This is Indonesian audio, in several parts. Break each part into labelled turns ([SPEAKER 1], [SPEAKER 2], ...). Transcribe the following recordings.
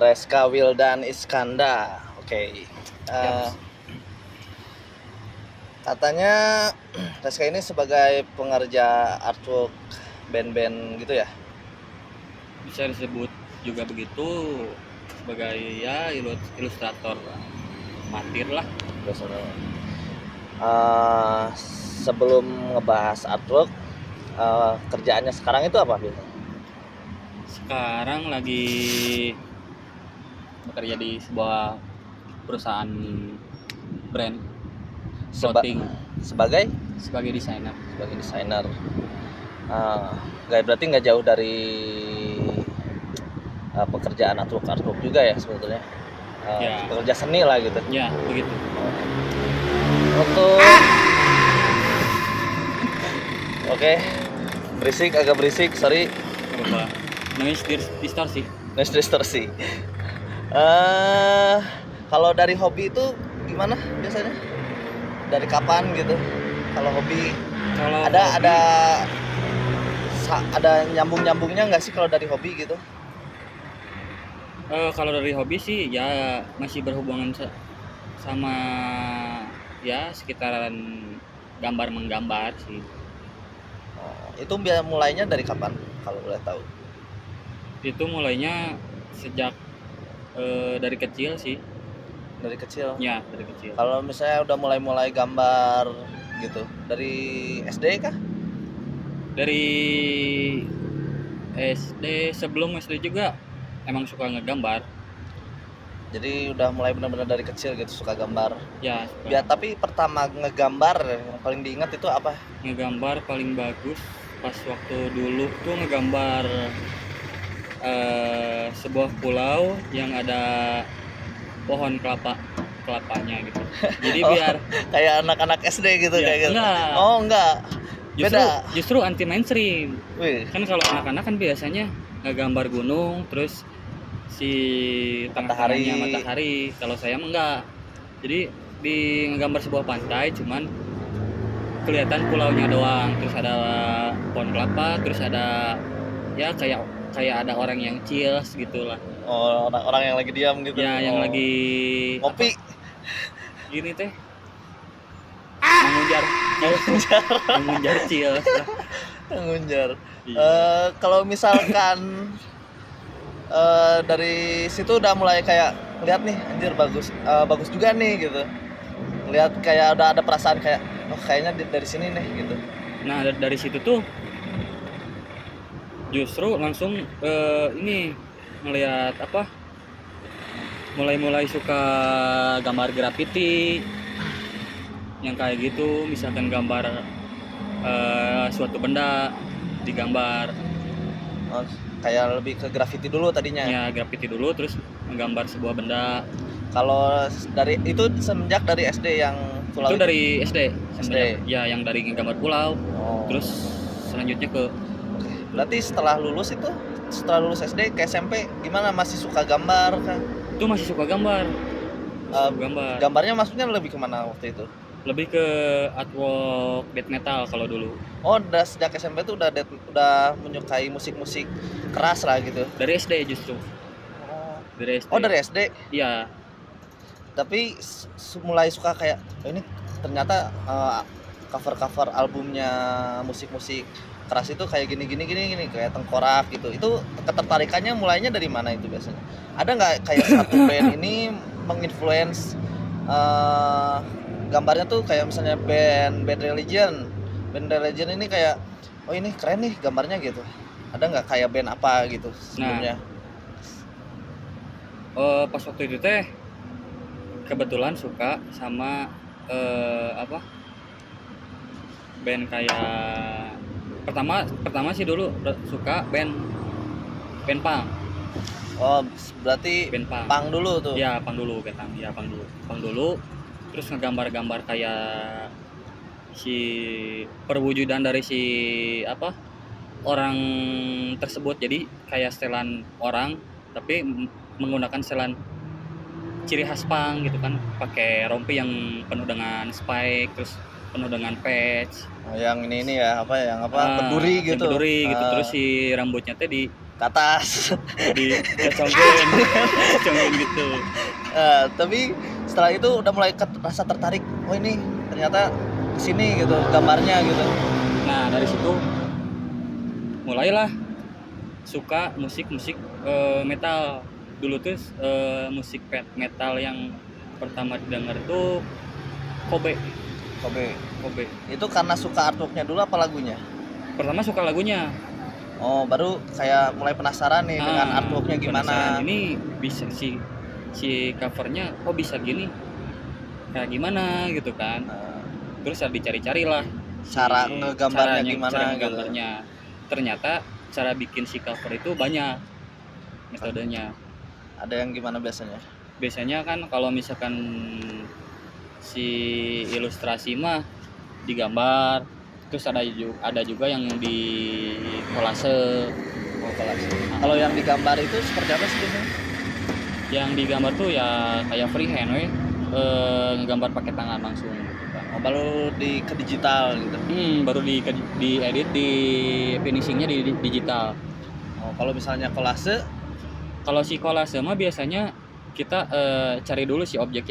[SPEAKER 1] Reska Wildan Iskanda. Oke. Eh, Katanya Reska ini sebagai pengerja artwork band-band gitu ya?
[SPEAKER 2] Bisa disebut juga begitu, sebagai ya ilustrator amatir lah.
[SPEAKER 1] Eh, Sebelum ngebahas artwork, kerjaannya sekarang itu apa biasanya?
[SPEAKER 2] Sekarang lagi bekerja di sebuah perusahaan brand clothing
[SPEAKER 1] Sebagai
[SPEAKER 2] desainer.
[SPEAKER 1] desainer. Berarti nggak jauh dari pekerjaan artwork juga ya sebetulnya.
[SPEAKER 2] Ya.
[SPEAKER 1] Pekerja seni lah gitu.
[SPEAKER 2] Ya, begitu.
[SPEAKER 1] Untuk Oke. Agak berisik, sorry.
[SPEAKER 2] Apa? Noise distorsi.
[SPEAKER 1] Noise distorsi. Kalau dari hobi itu gimana biasanya? Dari kapan gitu? Kalau hobi ada nyambungnya nggak sih kalau dari hobi gitu?
[SPEAKER 2] Kalau dari hobi sih ya masih berhubungan sama ya sekitaran gambar menggambar sih.
[SPEAKER 1] Itu mulainya dari kapan kalau boleh tahu?
[SPEAKER 2] Itu mulainya sejak dari kecil sih.
[SPEAKER 1] Dari kecil?
[SPEAKER 2] Ya, dari kecil.
[SPEAKER 1] Kalau misalnya udah mulai gambar gitu, dari SD kah?
[SPEAKER 2] Dari SD, sebelum SD juga emang suka ngegambar.
[SPEAKER 1] Jadi udah mulai benar-benar dari kecil gitu suka gambar.
[SPEAKER 2] Ya,
[SPEAKER 1] Ya, tapi pertama ngegambar yang paling diingat itu apa?
[SPEAKER 2] Ngegambar paling bagus pas waktu dulu tuh ngegambar sebuah pulau yang ada pohon kelapanya gitu. Jadi biar
[SPEAKER 1] kayak anak-anak SD gitu
[SPEAKER 2] ya,
[SPEAKER 1] kayak gitu.
[SPEAKER 2] Enggak.
[SPEAKER 1] Oh, enggak.
[SPEAKER 2] Justru anti mainstream.
[SPEAKER 1] Wih.
[SPEAKER 2] Kan kalau anak-anak kan biasanya ngegambar gunung terus si tengah-tengahnya matahari. Kalau saya enggak. Jadi di ngegambar sebuah pantai cuman kelihatan pulaunya doang, terus ada pohon kelapa, terus ada ya kayak ada orang yang chills gitulah.
[SPEAKER 1] Oh, orang yang lagi diam gitu.
[SPEAKER 2] Ya, yang lagi
[SPEAKER 1] ngopi.
[SPEAKER 2] Gini teh. Mengunjar chills lah.
[SPEAKER 1] Mengunjar.
[SPEAKER 2] Iya.
[SPEAKER 1] Kalau misalkan dari situ udah mulai kayak lihat nih, anjir bagus juga nih gitu. Lihat kayak udah ada perasaan kayak oh kayaknya dari sini nih gitu.
[SPEAKER 2] Nah, dari situ tuh justru langsung ini ngelihat apa? Mulai suka gambar graffiti yang kayak gitu, misalkan gambar suatu benda digambar.
[SPEAKER 1] Oh, kayak lebih ke graffiti dulu tadinya.
[SPEAKER 2] Ya, graffiti dulu terus menggambar sebuah benda.
[SPEAKER 1] Kalau dari itu semenjak dari SD yang pulau
[SPEAKER 2] itu dari SD. Ya, yang dari nggambar pulau.
[SPEAKER 1] Oh.
[SPEAKER 2] Terus selanjutnya ke
[SPEAKER 1] berarti setelah lulus SD ke SMP gimana, masih suka gambar kan?
[SPEAKER 2] Itu masih suka gambar.
[SPEAKER 1] Gambarnya maksudnya lebih kemana waktu itu?
[SPEAKER 2] Lebih ke artwork death metal kalau dulu.
[SPEAKER 1] Oh, udah sejak SMP tuh udah menyukai musik keras lah gitu.
[SPEAKER 2] Dari SD justru. Dari SD.
[SPEAKER 1] Oh, dari SD?
[SPEAKER 2] Iya.
[SPEAKER 1] Tapi mulai suka kayak oh ini ternyata cover albumnya musik keras itu kayak gini kayak Tengkorak gitu. Itu ketertarikannya mulainya dari mana itu biasanya? Ada nggak kayak satu band ini menginfluence gambarnya tuh kayak misalnya band Religion ini kayak oh ini keren nih gambarnya gitu. Ada nggak kayak band apa gitu sebelumnya?
[SPEAKER 2] Pas waktu itu teh kebetulan suka sama band kayak pertama sih dulu suka band punk.
[SPEAKER 1] Oh, berarti
[SPEAKER 2] band
[SPEAKER 1] punk dulu tuh.
[SPEAKER 2] Ya, punk dulu, punk dulu. Terus ngegambar-gambar kayak si perwujudan dari si orang tersebut. Jadi kayak setelan orang tapi menggunakan setelan ciri khas punk gitu kan, pakai rompi yang penuh dengan spike, terus penuh dengan patch.
[SPEAKER 1] Oh, yang ini ya, berduri gitu.
[SPEAKER 2] Berduri gitu. Terus si rambutnya teh
[SPEAKER 1] ke atas.
[SPEAKER 2] dicongin gitu.
[SPEAKER 1] Tapi setelah itu udah mulai rasa tertarik, oh ini ternyata kesini gitu gambarnya gitu.
[SPEAKER 2] Nah dari situ mulailah suka musik metal. Dulu tuh musik metal yang pertama didengar tuh Kobe.
[SPEAKER 1] Itu karena suka artworknya dulu apa lagunya?
[SPEAKER 2] Pertama suka lagunya.
[SPEAKER 1] Oh, baru kayak mulai penasaran nih dengan artworknya gimana.
[SPEAKER 2] Ini bisa si covernya kok bisa gini, kayak gimana gitu kan. Terus dicari-cari lah
[SPEAKER 1] cara ngegambarnya gimana
[SPEAKER 2] cara
[SPEAKER 1] gitu.
[SPEAKER 2] ngegambarnya. Ternyata cara bikin si cover itu banyak metodenya.
[SPEAKER 1] Ada yang gimana biasanya?
[SPEAKER 2] Biasanya kan kalau misalkan si ilustrasi mah digambar, terus ada juga yang di kolase.
[SPEAKER 1] Oh, kolase. Kalau yang digambar itu seperti apa sih biasanya?
[SPEAKER 2] Yang digambar tuh ya kayak freehand ngegambar pakai tangan langsung gitu kan.
[SPEAKER 1] Oh, baru ke digital gitu.
[SPEAKER 2] Baru di edit, di finishingnya di digital.
[SPEAKER 1] Oh, kalau misalnya kolase?
[SPEAKER 2] Kalau si kolase mah biasanya kita cari dulu si objek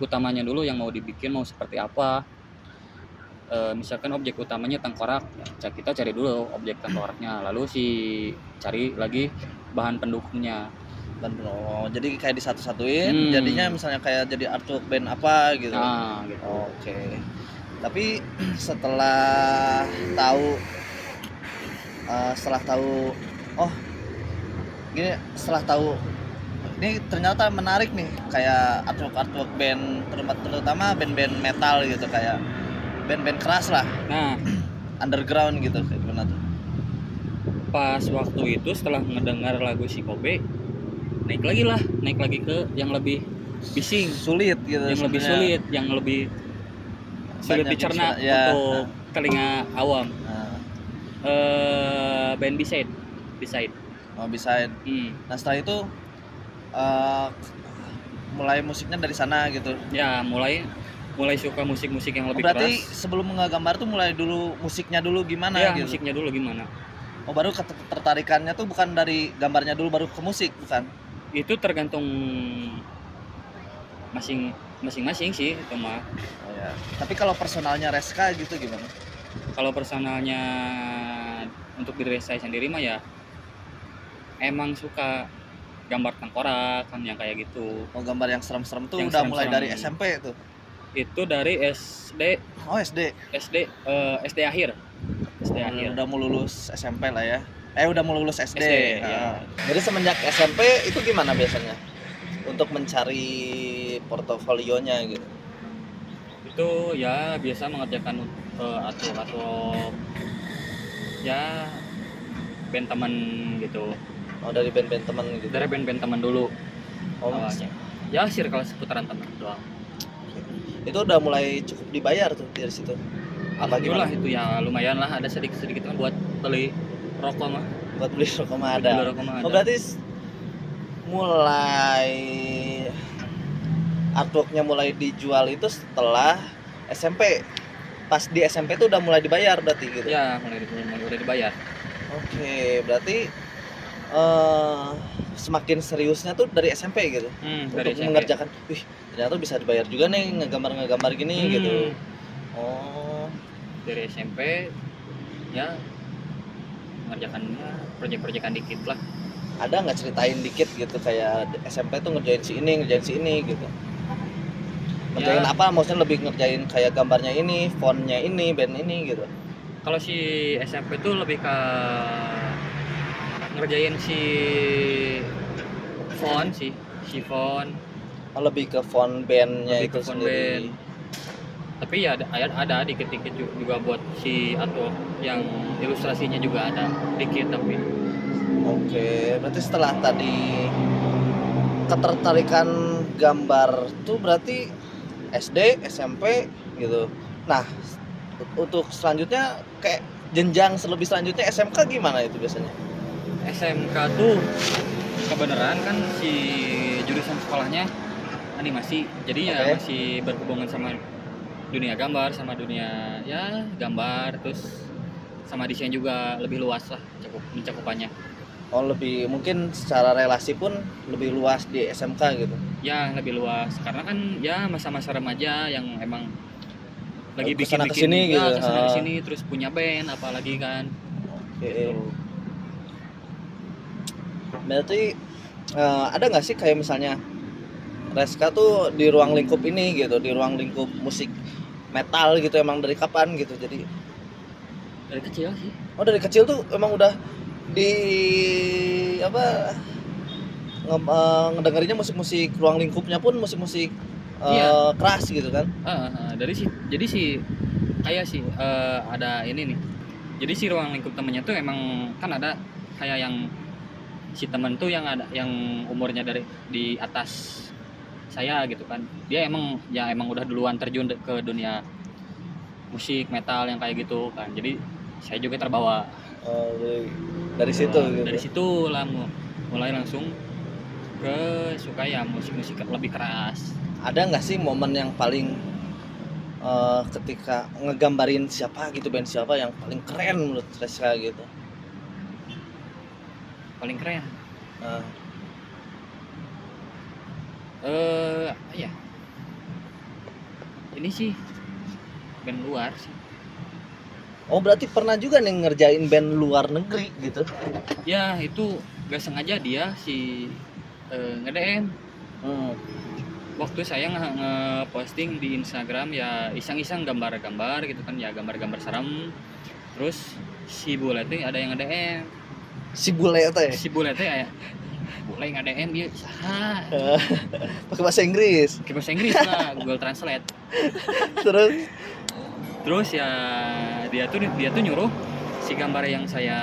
[SPEAKER 2] utamanya dulu yang mau dibikin mau seperti apa. Misalkan objek utamanya tengkorak, kita cari dulu objek tengkoraknya, lalu cari lagi bahan pendukungnya.
[SPEAKER 1] Oh, jadi kayak disatu-satuin, jadinya misalnya kayak jadi artwork band apa gitu.
[SPEAKER 2] Gitu.
[SPEAKER 1] Oke. Tapi setelah tahu ini ternyata menarik nih, kayak artwork band, terutama band-band metal gitu, kayak band-band keras lah.
[SPEAKER 2] Nah,
[SPEAKER 1] underground gitu, kayak gimana tuh?
[SPEAKER 2] Pas waktu itu setelah mendengar lagu si Kobe, naik lagi ke yang lebih bising,
[SPEAKER 1] sulit gitu,
[SPEAKER 2] yang lebih sulit dicerna untuk telinga awam. Band B-side.
[SPEAKER 1] Oh, B-side. Nah, setelah itu mulai musiknya dari sana gitu.
[SPEAKER 2] Ya, mulai suka musik yang lebih
[SPEAKER 1] berarti
[SPEAKER 2] keras.
[SPEAKER 1] Sebelum ngegambar tuh mulai dulu musiknya dulu gimana
[SPEAKER 2] ya,
[SPEAKER 1] gitu?
[SPEAKER 2] Musiknya dulu gimana.
[SPEAKER 1] Oh, baru ketertarikannya tuh bukan dari gambarnya dulu baru ke musik, bukan?
[SPEAKER 2] Itu tergantung masing-masing sih itu mah.
[SPEAKER 1] Oh, ya. Tapi kalau personalnya Reska gitu gimana?
[SPEAKER 2] Kalau personalnya untuk diri saya sendiri mah ya emang suka gambar tengkorak kan yang kayak gitu.
[SPEAKER 1] Oh, gambar yang serem-serem tuh
[SPEAKER 2] yang
[SPEAKER 1] udah mulai dari SMP tuh?
[SPEAKER 2] Itu dari SD.
[SPEAKER 1] Oh, SD
[SPEAKER 2] akhir.
[SPEAKER 1] Udah mau lulus SMP lah ya. Udah mau lulus SD.
[SPEAKER 2] Ya.
[SPEAKER 1] Jadi semenjak SMP itu gimana biasanya untuk mencari portofolionya gitu?
[SPEAKER 2] Itu ya biasa mengerjakan atau ya band teman gitu.
[SPEAKER 1] Oh, dari band-band teman gitu.
[SPEAKER 2] Dari band-band teman dulu.
[SPEAKER 1] Oh,
[SPEAKER 2] awalnya. Ya circle seputaran teman doang.
[SPEAKER 1] Itu udah mulai cukup dibayar tuh dari situ. Apa gimana?
[SPEAKER 2] Itu ya lumayan lah, ada sedikit kan buat beli rokok mah.
[SPEAKER 1] Buat beli rokok mah ada. Oh, berarti mulai artworknya mulai dijual itu setelah SMP. Pas di SMP tuh udah mulai dibayar berarti gitu.
[SPEAKER 2] Ya, mulai dibayar.
[SPEAKER 1] Oke, berarti semakin seriusnya tuh dari SMP gitu.
[SPEAKER 2] Dari
[SPEAKER 1] untuk
[SPEAKER 2] SMP.
[SPEAKER 1] mengerjakan, ternyata bisa dibayar juga nih ngegambar gini gitu. Oh,
[SPEAKER 2] dari SMP ya mengerjakannya proyek-proyekan dikit lah.
[SPEAKER 1] Ada nggak ceritain dikit gitu kayak SMP tuh ngerjain si ini gitu? Ngerjain apa? Maksudnya lebih ngerjain kayak gambarnya ini, fontnya ini, band ini gitu.
[SPEAKER 2] Kalau si SMP tuh lebih ke ngerjain si font.
[SPEAKER 1] Oh, lebih ke font bandnya itu sendiri.
[SPEAKER 2] Tapi ya ada dikit-dikit juga buat si atau yang ilustrasinya juga ada dikit tapi.
[SPEAKER 1] Oke, berarti setelah tadi ketertarikan gambar tuh berarti SD, SMP gitu. Nah, untuk selanjutnya kayak jenjang lebih selanjutnya SMK gimana itu biasanya?
[SPEAKER 2] SMK tuh kebenaran kan si jurusan sekolahnya animasi, jadi ya masih berhubungan sama dunia gambar, sama dunia ya gambar, terus sama desain juga lebih luas lah mencakupannya.
[SPEAKER 1] Oh, lebih mungkin secara relasi pun lebih luas di SMK gitu.
[SPEAKER 2] Ya lebih luas karena kan ya masa-masa remaja yang emang lagi
[SPEAKER 1] Kesana
[SPEAKER 2] bikin-bikin
[SPEAKER 1] kesini gitu.
[SPEAKER 2] ya kesana kesini terus punya band apalagi kan
[SPEAKER 1] Oke.
[SPEAKER 2] gitu.
[SPEAKER 1] Berarti ada nggak sih kayak misalnya Reska tuh di ruang lingkup ini gitu, di ruang lingkup musik metal gitu emang dari kapan gitu? Jadi
[SPEAKER 2] Dari kecil sih.
[SPEAKER 1] oh dari kecil tuh emang udah di apa ngedengerinnya musik-musik ruang lingkupnya pun musik-musik
[SPEAKER 2] Iya.
[SPEAKER 1] keras gitu kan?
[SPEAKER 2] Dari sih jadi sih kayak sih ada ini nih. Jadi si ruang lingkup temennya tuh emang kan ada kayak yang si temen tuh yang ada yang umurnya dari di atas saya gitu kan. Dia emang udah duluan terjun ke dunia musik metal yang kayak gitu kan. Jadi saya juga terbawa.
[SPEAKER 1] Dari situ gitu.
[SPEAKER 2] Dari situ lah mulai langsung ke suka ya musik-musik lebih keras.
[SPEAKER 1] Ada nggak sih momen yang paling ketika ngegambarin siapa gitu, band siapa yang paling keren menurut Reska gitu?
[SPEAKER 2] Paling keren.
[SPEAKER 1] Nah,
[SPEAKER 2] Apa ya? Ini sih band luar sih.
[SPEAKER 1] oh berarti pernah juga nih ngerjain band luar negeri gitu?
[SPEAKER 2] Ya itu gak sengaja dia si nge-DM. Waktu saya nge-posting di Instagram ya iseng-iseng gambar-gambar gitu kan ya gambar-gambar serem. Terus si bule tuh ada yang nge-DM.
[SPEAKER 1] Si bule itu ya?
[SPEAKER 2] Si bule tuh ya bule nge-DM dia saha.
[SPEAKER 1] Pakai bahasa Inggris.
[SPEAKER 2] Pakai bahasa Inggris lah, Google Translate.
[SPEAKER 1] Terus
[SPEAKER 2] ya dia tuh nyuruh si gambar yang saya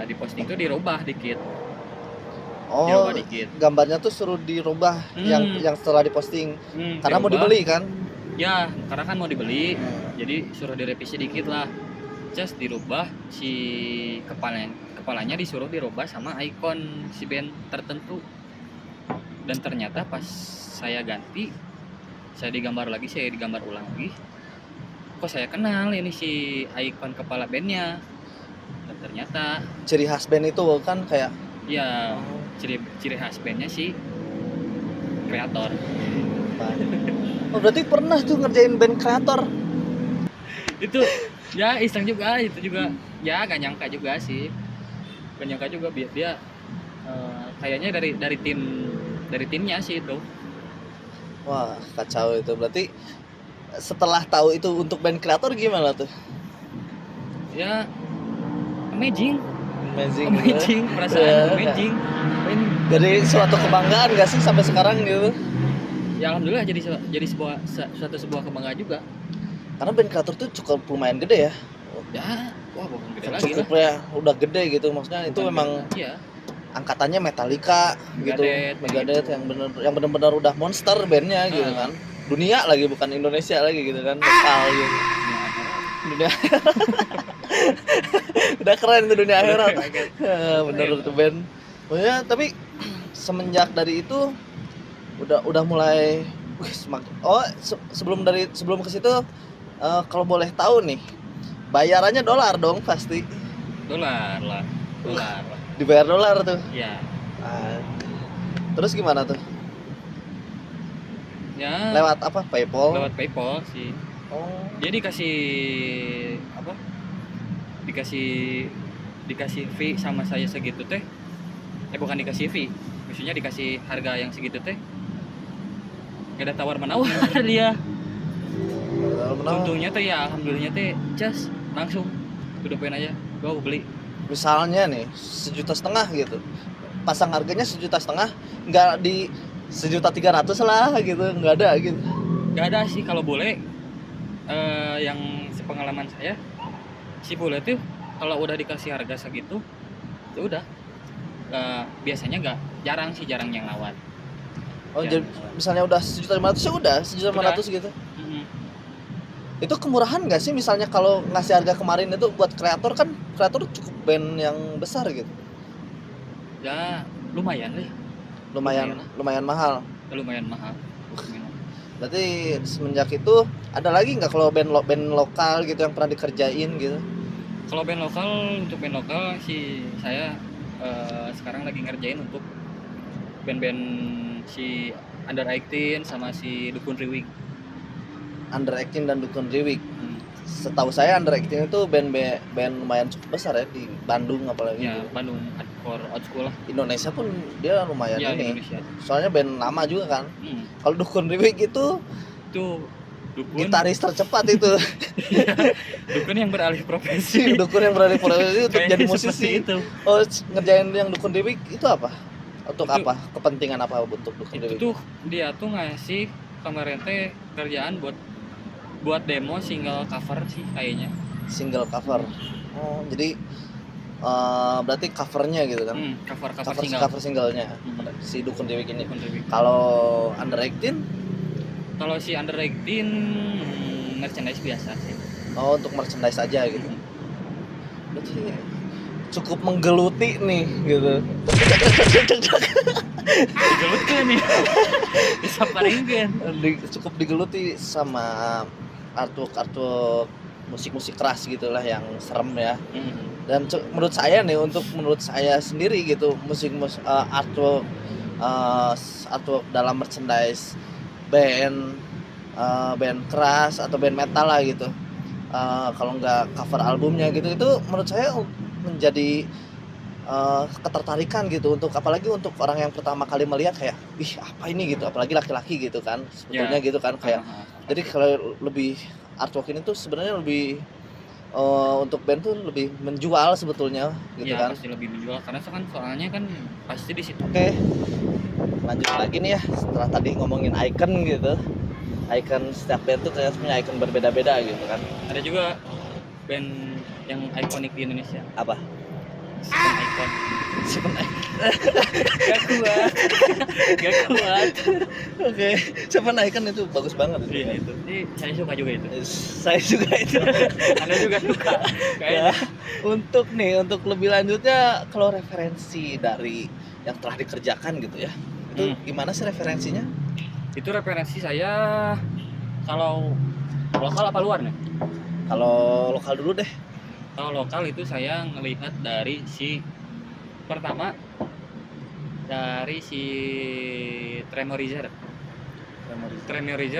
[SPEAKER 2] diposting tuh dirubah dikit. Dirubah dikit.
[SPEAKER 1] Gambarnya tuh suruh dirubah yang setelah diposting karena
[SPEAKER 2] dirubah.
[SPEAKER 1] mau dibeli kan?
[SPEAKER 2] Ya, karena kan mau dibeli. Jadi suruh direvisi dikit lah. Just dirubah si kepalanya disuruh dirubah sama ikon si band tertentu. Dan ternyata pas saya ganti, saya digambar ulang lagi. Kok saya kenal ini si ikon kepala bandnya. Dan ternyata
[SPEAKER 1] Ciri khas band itu kan kayak
[SPEAKER 2] ya ciri khas bandnya si kreator.
[SPEAKER 1] Oh berarti pernah tuh ngerjain band kreator?
[SPEAKER 2] Itu ya iseng juga, itu juga ya gak nyangka juga sih, gak nyangka juga dia kayaknya dari timnya sih itu.
[SPEAKER 1] Wah kacau itu. Berarti setelah tahu itu untuk band kreator gimana tuh?
[SPEAKER 2] Ya amazing
[SPEAKER 1] Gitu.
[SPEAKER 2] perasaan amazing.
[SPEAKER 1] Jadi suatu kebanggaan gak sih sampai sekarang gitu?
[SPEAKER 2] Ya alhamdulillah jadi suatu sebuah kebanggaan juga.
[SPEAKER 1] Karena band kreator tuh cukup lumayan gede ya.
[SPEAKER 2] Ya wah bukan gede lagi
[SPEAKER 1] Cukup
[SPEAKER 2] lah.
[SPEAKER 1] ya, udah gede gitu maksudnya. Itu
[SPEAKER 2] Bukan
[SPEAKER 1] memang
[SPEAKER 2] gede, ya.
[SPEAKER 1] Angkatannya Metallica gitu, Megadeth
[SPEAKER 2] gitu.
[SPEAKER 1] yang benar-benar udah monster bandnya gitu kan. Dunia lagi bukan Indonesia lagi gitu kan, lokal gitu. Dunia udah keren tuh dunia akhirat. Bener tuh band. Oh ya, tapi semenjak dari itu udah mulai semakin. Oh, sebelum ke situ kalau boleh tahu nih, bayarannya dolar dong pasti.
[SPEAKER 2] Dolar lah.
[SPEAKER 1] Dibayar dolar tuh.
[SPEAKER 2] Ya.
[SPEAKER 1] Terus gimana tuh?
[SPEAKER 2] Ya.
[SPEAKER 1] Lewat apa? PayPal?
[SPEAKER 2] Lewat PayPal sih.
[SPEAKER 1] Oh.
[SPEAKER 2] Dia dikasih apa? Dikasih fee sama saya segitu teh. Bukan dikasih fee. Maksudnya dikasih harga yang segitu teh. Gak ada tawar menawar dia. Untungnya teh ya alhamdulillahnya teh just langsung udah pengen aja gua beli.
[SPEAKER 1] Misalnya nih 1,5 juta gitu. Pasang harganya 1,5 juta, nggak di 1,3 juta lah gitu, nggak ada gitu.
[SPEAKER 2] Nggak ada sih kalau boleh. Yang sepengalaman saya si bule tuh kalau udah dikasih harga segitu ya udah biasanya jarang yang nawar.
[SPEAKER 1] Oh jadi misalnya udah 1,5 juta ya udah 1,5 juta gitu. Itu kemurahan nggak sih misalnya kalau ngasih harga kemarin itu buat kreator kan, kreator cukup band yang besar gitu.
[SPEAKER 2] Ya lumayan deh.
[SPEAKER 1] Lumayan mahal.
[SPEAKER 2] Lumayan mahal.
[SPEAKER 1] Berarti semenjak itu ada lagi nggak kalau band lokal gitu yang pernah dikerjain gitu
[SPEAKER 2] Kalau band lokal, untuk band lokal sih saya sekarang lagi ngerjain untuk band-band si Under 18 sama si Dukun Riwik.
[SPEAKER 1] Under 18 dan Dukun Riwik. Setahu saya Under 18 itu band lumayan cukup besar ya di Bandung apalagi.
[SPEAKER 2] Ya, Bandung hardcore old school lah.
[SPEAKER 1] Indonesia pun dia lumayan
[SPEAKER 2] Ya,
[SPEAKER 1] ini.
[SPEAKER 2] Indonesia.
[SPEAKER 1] Soalnya band lama juga kan. Kalau Dukun Riwik itu
[SPEAKER 2] Dukun
[SPEAKER 1] gitaris tercepat itu.
[SPEAKER 2] Dukun yang beralih profesi.
[SPEAKER 1] Dukun yang berada di profesi untuk
[SPEAKER 2] Kayaknya
[SPEAKER 1] jadi
[SPEAKER 2] seperti
[SPEAKER 1] musisi.
[SPEAKER 2] itu.
[SPEAKER 1] Oh, ngerjain yang Dukun Riwik itu apa? Untuk
[SPEAKER 2] Itu-
[SPEAKER 1] apa? Kepentingan apa untuk Dukun
[SPEAKER 2] Itu
[SPEAKER 1] Riwik?
[SPEAKER 2] tuh dia tuh ngasih kemarin teh kerjaan buat demo single cover sih kayaknya.
[SPEAKER 1] Single cover. Oh, jadi berarti covernya gitu kan?
[SPEAKER 2] Cover
[SPEAKER 1] Cover
[SPEAKER 2] single.
[SPEAKER 1] cover singlenya
[SPEAKER 2] Hmm.
[SPEAKER 1] si Dukun Riwik ini.
[SPEAKER 2] Dukun Riwik.
[SPEAKER 1] Kalau Under 18,
[SPEAKER 2] Kalau si Under 18 merchandise biasa sih.
[SPEAKER 1] oh untuk merchandise aja gitu. Berarti cukup menggeluti nih gitu.
[SPEAKER 2] Digelutkeun nih. Disaparingkeun.
[SPEAKER 1] Cukup digeluti sama artwork musik-musik keras gitulah yang serem ya. Dan menurut saya sendiri gitu artwork dalam merchandise band keras atau band metal lah gitu, kalau nggak cover albumnya gitu, itu menurut saya menjadi ketertarikan gitu, untuk apalagi untuk orang yang pertama kali melihat kayak ih apa ini gitu, apalagi laki-laki gitu kan sebetulnya gitu kan, kayak jadi kalau lebih artwork ini tuh sebenarnya lebih untuk band tuh lebih menjual sebetulnya gitu
[SPEAKER 2] Ya,
[SPEAKER 1] kan.
[SPEAKER 2] pasti lebih menjual karena soalnya kan pasti di situ.
[SPEAKER 1] Oke, lanjut lagi nih ya, setelah tadi ngomongin icon gitu, icon setiap band tuh ternyata punya icon berbeda-beda gitu kan.
[SPEAKER 2] Ada juga band yang ikonik di Indonesia.
[SPEAKER 1] Apa?
[SPEAKER 2] Seven Icon.
[SPEAKER 1] Seven Icon.
[SPEAKER 2] Gak kuat.
[SPEAKER 1] Oke, Seven Icon itu bagus banget itu.
[SPEAKER 2] Iya itu. Ini saya suka juga itu.
[SPEAKER 1] Saya juga itu.
[SPEAKER 2] Anda juga suka.
[SPEAKER 1] Ya,
[SPEAKER 2] Kayaknya.
[SPEAKER 1] untuk lebih lanjutnya, kalau referensi dari yang telah dikerjakan gitu ya, itu gimana sih referensinya?
[SPEAKER 2] Itu referensi saya kalau lokal apa luar nih?
[SPEAKER 1] Kalau lokal dulu deh.
[SPEAKER 2] Kalau lokal itu saya ngelihat dari pertama dari si Tremorizer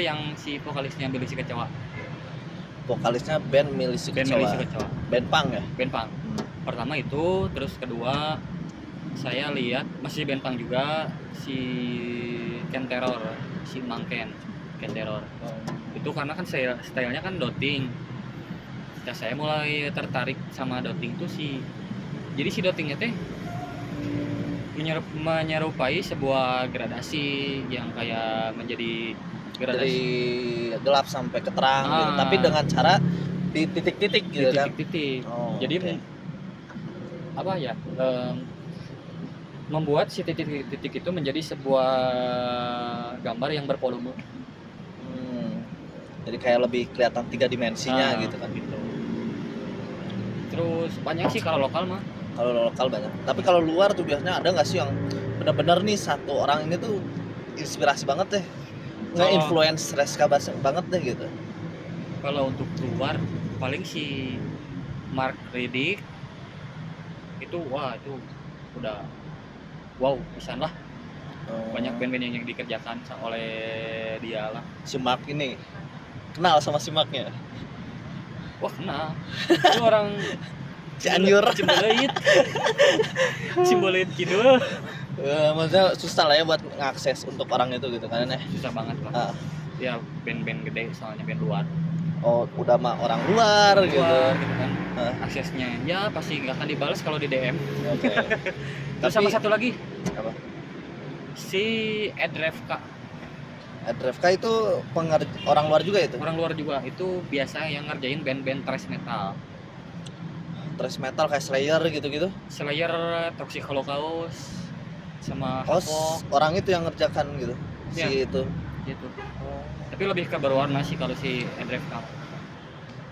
[SPEAKER 2] yang si vokalisnya Billy Si Kecewa.
[SPEAKER 1] Vokalisnya band Milisi Kecewa. Band punk ya?
[SPEAKER 2] Band punk. Pertama itu, terus kedua saya lihat masih band punk juga si Ken Terror, si Ken Terror. Itu karena kan stylenya kan dotting. Ya saya mulai tertarik sama dotting tuh jadi si dottingnya teh menyerupai sebuah gradasi yang kayak menjadi gradasi
[SPEAKER 1] dari gelap sampai ke terang gitu, tapi dengan cara di titik-titik gitu kan.
[SPEAKER 2] titik-titik.
[SPEAKER 1] Oh,
[SPEAKER 2] Jadi
[SPEAKER 1] okay.
[SPEAKER 2] Apa ya? Membuat si titik-titik itu menjadi sebuah gambar yang bervolume.
[SPEAKER 1] Jadi kayak lebih kelihatan 3 dimensinya gitu kan.
[SPEAKER 2] Gitu. Terus banyak sih kalau lokal mah.
[SPEAKER 1] Kalau lokal banyak. Tapi kalau luar tuh biasanya ada nggak sih yang benar-benar nih satu orang ini tuh inspirasi banget deh, nge-influence Reska banget deh gitu.
[SPEAKER 2] Kalau untuk luar paling si Mark Riddick itu itu udah wow pisan lah. Banyak band-band yang dikerjakan oleh dia lah.
[SPEAKER 1] Si Mark ini kenal sama si Marknya?
[SPEAKER 2] Wah kenal. Itu orang
[SPEAKER 1] Cianjur.
[SPEAKER 2] Cimboleit gitu.
[SPEAKER 1] Maksudnya susah lah ya buat ngakses untuk orang itu gitu kan ya.
[SPEAKER 2] Susah banget lah. Ya band-band gede soalnya band luar.
[SPEAKER 1] Oh udah mah orang luar gitu
[SPEAKER 2] kan. Aksesnya ya pasti nggak akan dibalas kalau di DM.
[SPEAKER 1] Oke.
[SPEAKER 2] Terus sama satu lagi
[SPEAKER 1] apa?
[SPEAKER 2] Si Edrevka.
[SPEAKER 1] Edrevka itu orang luar juga itu?
[SPEAKER 2] Orang luar juga, itu biasa yang ngerjain band-band thrash metal.
[SPEAKER 1] Thrash metal kayak Slayer gitu-gitu?
[SPEAKER 2] Slayer, Toxic Holocaust, sama
[SPEAKER 1] orang itu yang ngerjakan gitu?
[SPEAKER 2] Ya,
[SPEAKER 1] si itu?
[SPEAKER 2] Gitu. Tapi lebih ke berwarna sih kalau si Edrevka.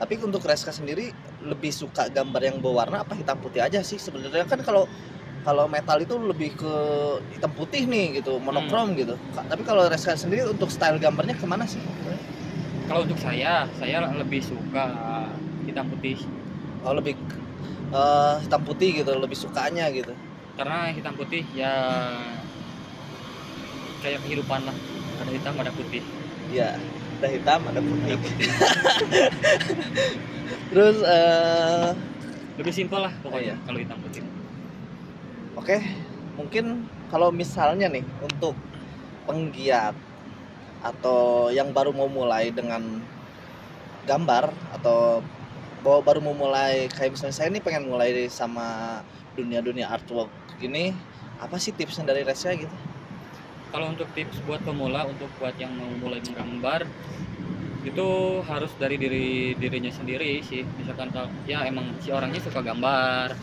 [SPEAKER 1] Tapi untuk Reska sendiri lebih suka gambar yang berwarna apa hitam putih aja sih sebenarnya? Kan kalau metal itu lebih ke hitam putih nih gitu, monokrom gitu. Tapi kalau Reska sendiri untuk style gambarnya kemana sih?
[SPEAKER 2] Kalau untuk saya lebih suka hitam putih.
[SPEAKER 1] Oh, lebih hitam putih gitu, lebih sukanya gitu.
[SPEAKER 2] Karena hitam putih ya kayak kehidupan lah, ada hitam ada putih.
[SPEAKER 1] Iya, ada hitam, ada putih.
[SPEAKER 2] Ada putih.
[SPEAKER 1] Terus
[SPEAKER 2] Lebih simpel lah pokoknya
[SPEAKER 1] Iya.
[SPEAKER 2] kalau hitam putih.
[SPEAKER 1] oke, mungkin kalau misalnya nih untuk penggiat atau yang baru mau mulai dengan gambar atau baru mau mulai kayak misalnya saya nih pengen mulai sama dunia artwork gini, apa sih tipsnya dari Resya gitu?
[SPEAKER 2] Kalau untuk tips buat pemula, untuk buat yang mau mulai menggambar, itu harus dari dirinya sendiri sih. Misalkan kalau ya emang si orangnya suka gambar,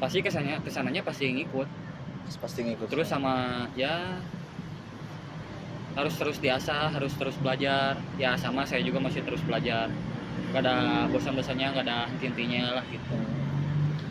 [SPEAKER 2] pasti kesananya pasti ngikut.
[SPEAKER 1] Pasti ngikut.
[SPEAKER 2] Terus sama ya harus terus diasah, harus terus belajar. Ya sama saya juga masih terus belajar. Gak ada bosan-bosannya, gak ada henti-hentinya lah gitu.